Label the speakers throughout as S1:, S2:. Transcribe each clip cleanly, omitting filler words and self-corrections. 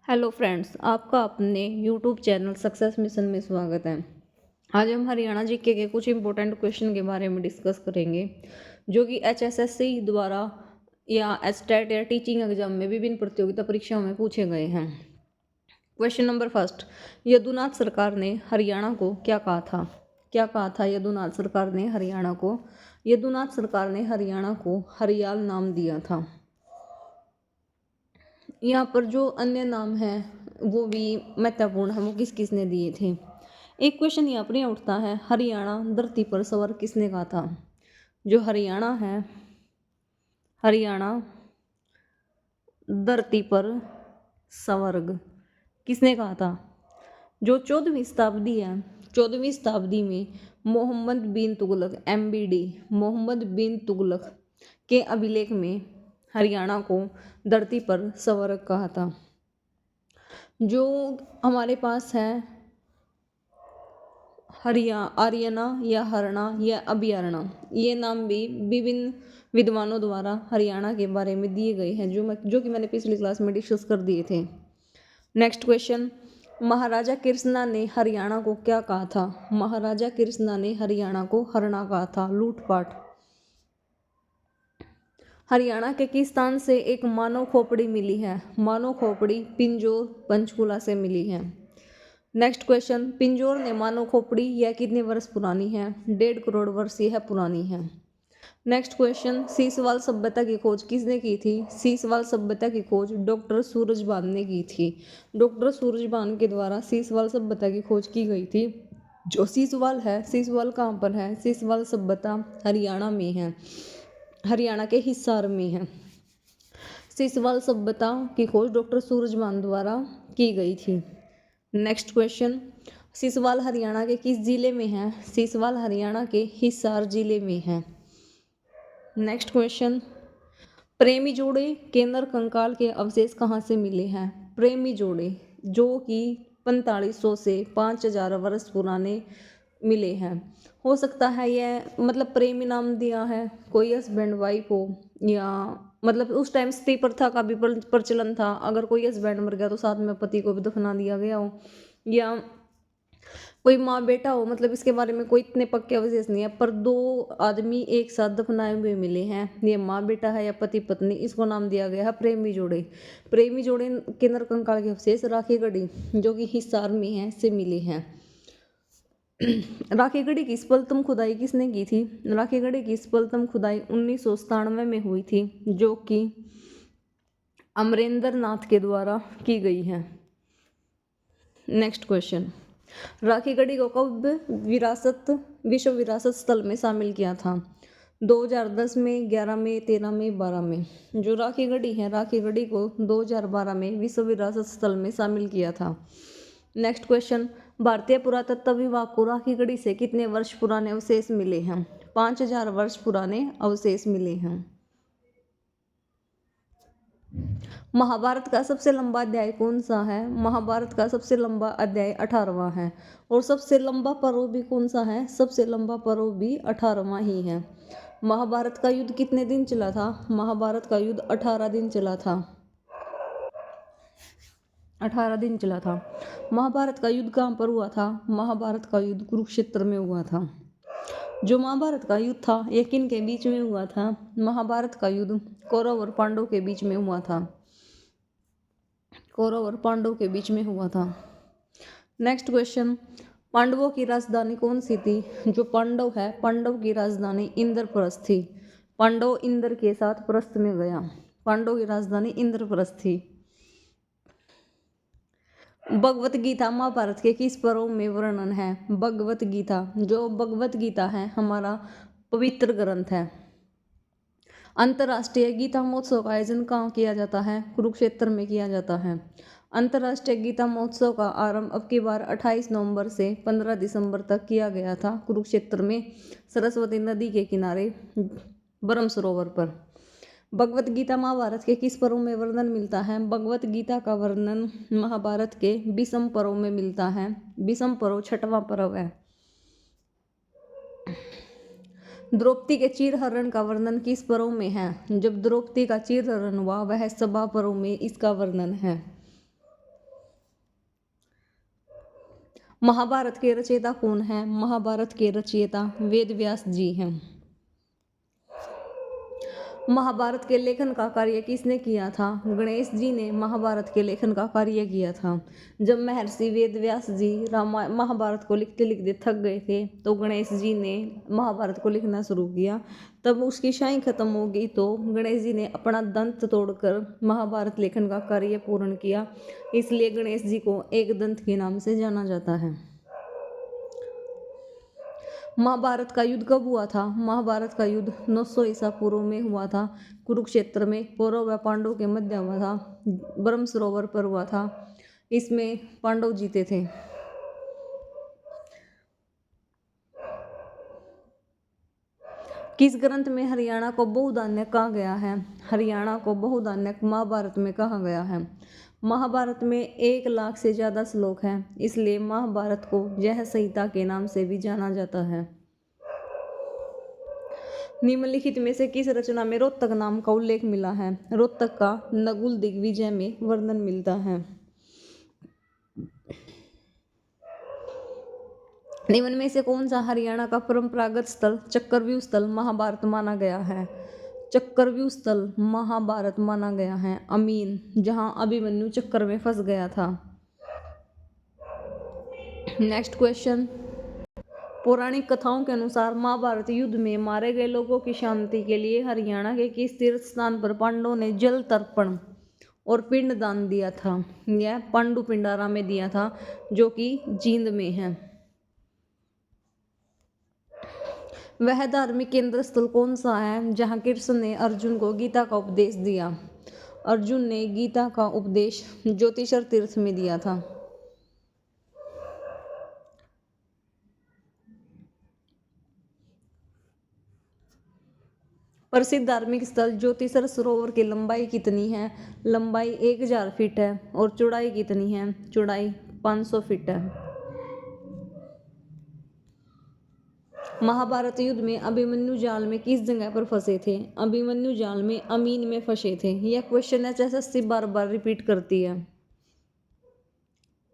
S1: Hello friends, आपका अपने YouTube channel success mission में स्वागत है। आज हम हरियाणा जीके के कुछ इंपॉर्टेंट क्वेश्चन के बारे में डिस्कस करेंगे जो कि एचएसएससी द्वारा या एस्टेट या टीचिंग एग्जाम में विभिन्न प्रतियोगिता परीक्षाओं में पूछे गए हैं। क्वेश्चन नंबर फर्स्ट, यदुनाथ सरकार ने हरियाणा को क्या कहा था? क्या कहा था यदुनाथ सरकार ने हरियाणा को? यदुनाथ सरकार ने हरियाणा को हरियाल नाम दिया था। यहाँ पर जो अन्य नाम हैं वो भी महत्वपूर्ण है, वो किस किसने दिए थे। एक क्वेश्चन यहाँ पर उठता है, हरियाणा धरती पर सवार किसने कहा था? जो हरियाणा है, हरियाणा धरती पर स्वर्ग किसने कहा था? जो 14वीं शताब्दी है, 14वीं शताब्दी में मोहम्मद बिन तुगलक MBD मोहम्मद बिन तुगलक के अभिलेख में हरियाणा को धरती पर स्वर्ग कहा था। जो हमारे पास है आर्यना या हरना या अभियारणा, ये नाम भी विभिन्न विद्वानों द्वारा हरियाणा के बारे में दिए गए हैं जो कि मैंने पिछली क्लास में डिस्कस कर दिए थे। नेक्स्ट क्वेश्चन, महाराजा कृष्णा ने हरियाणा को क्या कहा था? महाराजा कृष्णा ने हरियाणा को हरना कहा था, लूटपाट। हरियाणा के किस स्थान से एक मानव खोपड़ी मिली है? मानव खोपड़ी पिंजौर पंचकुला से मिली है। नेक्स्ट क्वेश्चन, पिंजौर ने मानव खोपड़ी यह कितने वर्ष पुरानी है? 1.5 करोड़ वर्ष यह पुरानी है। नेक्स्ट क्वेश्चन, सीसवाल सभ्यता की खोज किसने की थी? सीसवाल सभ्यता की खोज डॉक्टर सूरजभान ने की थी। डॉक्टर सूरजभान के द्वारा सीसवाल सभ्यता की खोज की गई थी। जो सीसवाल है, सीसवाल कहाँ पर है? सीसवाल सभ्यता हरियाणा में है, हरियाणा के हिसार में है। सीसवाल सभ्यता की खोज डॉक्टर सूरजभान द्वारा की गई थी। नेक्स्ट क्वेश्चन, सीसवाल हरियाणा के किस जिले में है? सीसवाल हरियाणा के हिसार जिले में है। नेक्स्ट क्वेश्चन, प्रेमी जोड़े के नर कंकाल के अवशेष कहाँ से मिले हैं? प्रेमी जोड़े जो कि 4500 से 5000 वर्ष पुराने मिले हैं। हो सकता है यह मतलब प्रेमी नाम दिया है, कोई हस्बैंड वाइफ हो, या मतलब उस टाइम सती प्रथा का भी प्रचलन था। अगर कोई हस्बैंड मर गया तो साथ में पति को भी दफना दिया गया हो, या कोई माँ बेटा हो। मतलब इसके बारे में कोई इतने पक्के अवशेष नहीं है, पर 2 आदमी एक साथ दफनाए हुए मिले हैं, ये माँ बेटा है या पति पत्नी, इसको नाम दिया गया है प्रेमी जोड़े। प्रेमी जोड़े के नर कंकाल के अवशेष राखीगढ़ी जो कि हिसार में है से मिले हैं। राखीगढ़ी की स्पलतम खुदाई किसने की थी? राखीगढ़ी की स्पलतम खुदाई 1997 में हुई थी, जो कि अमरेंद्र नाथ के द्वारा की गई है। नेक्स्ट क्वेश्चन, राखीगढ़ी को कब विश्व विरासत स्थल में शामिल किया था? 2010 में, 11 में, 13 में, 12 में। जो राखीगढ़ी है, राखीगढ़ी को 2012 में विश्व विरासत स्थल में शामिल किया था। नेक्स्ट क्वेश्चन, भारतीय पुरातत्व विभाग को राखीगढ़ी से कितने वर्ष पुराने अवशेष मिले हैं? 5000 वर्ष पुराने अवशेष मिले हैं। महाभारत का सबसे लंबा अध्याय कौन सा है? महाभारत का सबसे लंबा अध्याय 18वां है। और सबसे लंबा पर्व भी कौन सा है? सबसे लंबा पर्व भी 18वां ही है। महाभारत का युद्ध कितने दिन चला था? महाभारत का युद्ध 18 दिन चला था। 18 दिन चला था। महाभारत का युद्ध कहाँ पर हुआ था? महाभारत का युद्ध कुरुक्षेत्र में हुआ था। जो महाभारत का युद्ध था यह किन के बीच में हुआ था? महाभारत का युद्ध कौरव और पांडव के बीच में हुआ था। कौरव और पांडव के बीच में हुआ था। नेक्स्ट क्वेश्चन, पांडवों की राजधानी कौन सी थी? जो पांडव है, पांडव की राजधानी इंद्रप्रस्थ थी। पांडव इंद्र के साथ प्रस्थ में गया। पांडव की राजधानी इंद्रप्रस्थ थी। भगवत गीता महाभारत के किस पर्व में वर्णन है? भगवत गीता, जो भगवत गीता है हमारा पवित्र ग्रंथ है। अंतर्राष्ट्रीय गीता महोत्सव का आयोजन कहाँ किया जाता है? कुरुक्षेत्र में किया जाता है। अंतर्राष्ट्रीय गीता महोत्सव का आरंभ अब की बार 28 नवंबर से 15 दिसंबर तक किया गया था, कुरुक्षेत्र में सरस्वती नदी के किनारे ब्रह्म सरोवर पर। भगवत गीता महाभारत के किस पर्व में वर्णन मिलता है? भगवत गीता का वर्णन महाभारत के विषम पर्व में मिलता है। विषम पर्व 6वां पर्व है। द्रौपदी के चीरहरण का वर्णन किस पर्व में है? जब द्रौपदी का चीरहरण हुआ वह सभा पर्व में इसका वर्णन है। महाभारत के रचयिता कौन है? महाभारत के रचयिता वेद व्यास जी हैं। महाभारत के लेखन का कार्य किसने किया था? गणेश जी ने महाभारत के लेखन का कार्य किया था। जब महर्षि वेद व्यास जी महाभारत को लिखते लिखते थक गए थे तो गणेश जी ने महाभारत को लिखना शुरू किया। तब उसकी शाई खत्म हो गई तो गणेश जी ने अपना दंत तोड़कर महाभारत लेखन का कार्य पूर्ण किया। इसलिए गणेश जी को एक दंत के नाम से जाना जाता है। महाभारत का युद्ध कब हुआ था? महाभारत का युद्ध 900 ईसा पूर्व में हुआ था। कुरुक्षेत्र में कौरव व पांडव के मध्य हुआ था। ब्रह्म सरोवर पर हुआ था। इसमें पांडव जीते थे। किस ग्रंथ में हरियाणा को बहुधान्य कहा गया है? हरियाणा को बहुधान्य महाभारत में कहा गया है। महाभारत में 1 लाख से ज़्यादा श्लोक हैं, इसलिए महाभारत को यह संहिता के नाम से भी जाना जाता है। निम्नलिखित में से किस रचना में रोहतक नाम का उल्लेख मिला है? रोहतक का नकुल दिग्विजय में वर्णन मिलता है। निम्न में से कौन सा हरियाणा का परंपरागत स्थल चक्रव्यूह स्थल महाभारत माना गया है? चक्रव्यूह स्थल महाभारत माना गया है अमीन, जहां अभिमन्यु चक्कर में फंस गया था। नेक्स्ट क्वेश्चन, पौराणिक कथाओं के अनुसार महाभारत युद्ध में मारे गए लोगों की शांति के लिए हरियाणा के किस तीर्थ स्थान पर पांडवों ने जल तर्पण और पिंड दान दिया था? यह पांडु पिंडारा में दिया था, जो कि जींद में है। वह धार्मिक केंद्र स्थल कौन सा है जहाँ कृष्ण ने अर्जुन को गीता का उपदेश दिया? अर्जुन ने गीता का उपदेश ज्योतिषर तीर्थ में दिया था। प्रसिद्ध धार्मिक स्थल ज्योतिषर सरोवर की लंबाई कितनी है? लंबाई 1000 फीट है। और चौड़ाई कितनी है? चौड़ाई 500 फीट है। महाभारत युद्ध में अभिमन्यु जाल में किस जगह पर फंसे थे? अभिमन्यु जाल में अमीन में फंसे थे। यह क्वेश्चन एचएसएससी बार बार रिपीट करती है।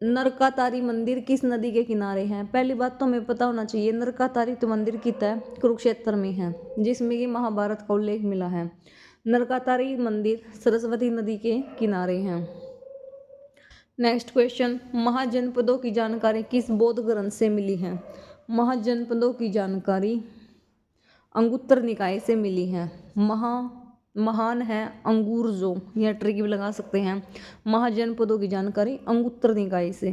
S1: नरकातारी मंदिर किस नदी के किनारे है? पहली बात तो हमें पता होना चाहिए नरकातारी तो मंदिर कितना है? कुरुक्षेत्र में है, जिसमें कि महाभारत का उल्लेख मिला है। नरकातारी मंदिर सरस्वती नदी के किनारे हैं। नेक्स्ट क्वेश्चन, महाजनपदों की जानकारी किस बौद्ध ग्रंथ से मिली है? महाजनपदों की जानकारी अंगुत्तर निकाय से मिली है। महान है अंगुरजो, यह ट्रिक भी लगा सकते हैं। महाजनपदों की जानकारी अंगुत्तर निकाय से।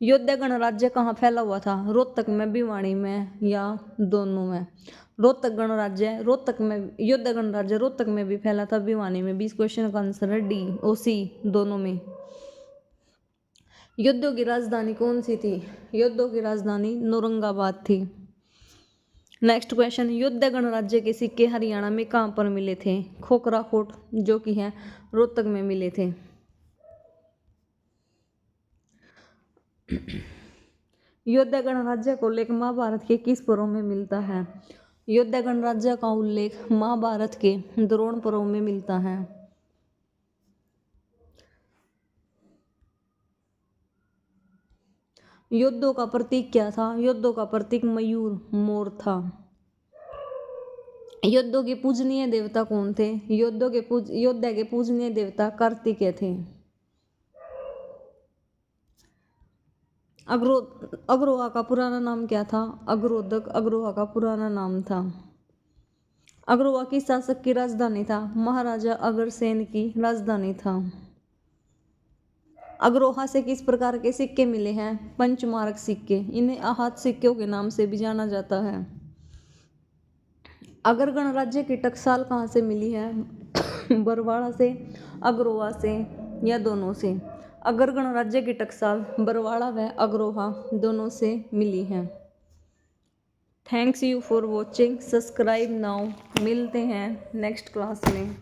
S1: योद्धा गणराज्य कहाँ फैला हुआ था? रोहतक में, भिवानी में या दोनों में? रोहतक गणराज्य रोहतक में, योद्धा गणराज्य रोहतक में भी फैला था, भिवानी में भी। इस क्वेश्चन का आंसर है डी और सी, दोनों में। योद्धों की राजधानी कौन सी थी? योद्धों की राजधानी नौरंगाबाद थी। नेक्स्ट क्वेश्चन, योद्धा गणराज्य के सिक्के हरियाणा में कहाँ पर मिले थे? खोखराकोट, जो कि है रोहतक में मिले थे। योद्धा गणराज्य का उल्लेख महाभारत के किस पर्व में मिलता है? योद्धा गणराज्य का उल्लेख महाभारत के द्रोण पर्व में मिलता है। योद्धों का प्रतीक क्या था? योद्धों का प्रतीक मयूर, मोर था। योद्धों के पूजनीय देवता कौन थे? योद्धा के पूजनीय देवता कार्तिकेय थे। अग्रोहा का पुराना नाम क्या था? अग्रोदक अग्रोहा का पुराना नाम था। अग्रोहा किस शासक की राजधानी था? महाराजा अग्रसेन की राजधानी था। अग्रोहा से किस प्रकार के सिक्के मिले हैं? पंचमार्क सिक्के। इन्हें आहत सिक्कों के नाम से भी जाना जाता है। अगर गणराज्य की टकसाल कहाँ से मिली है? बरवाड़ा से, अग्रोहा से या दोनों से? अगर गणराज्य की टकसाल बरवाड़ा व अग्रोहा दोनों से मिली है। Thanks you for watching, subscribe now. मिलते हैं नेक्स्ट क्लास में।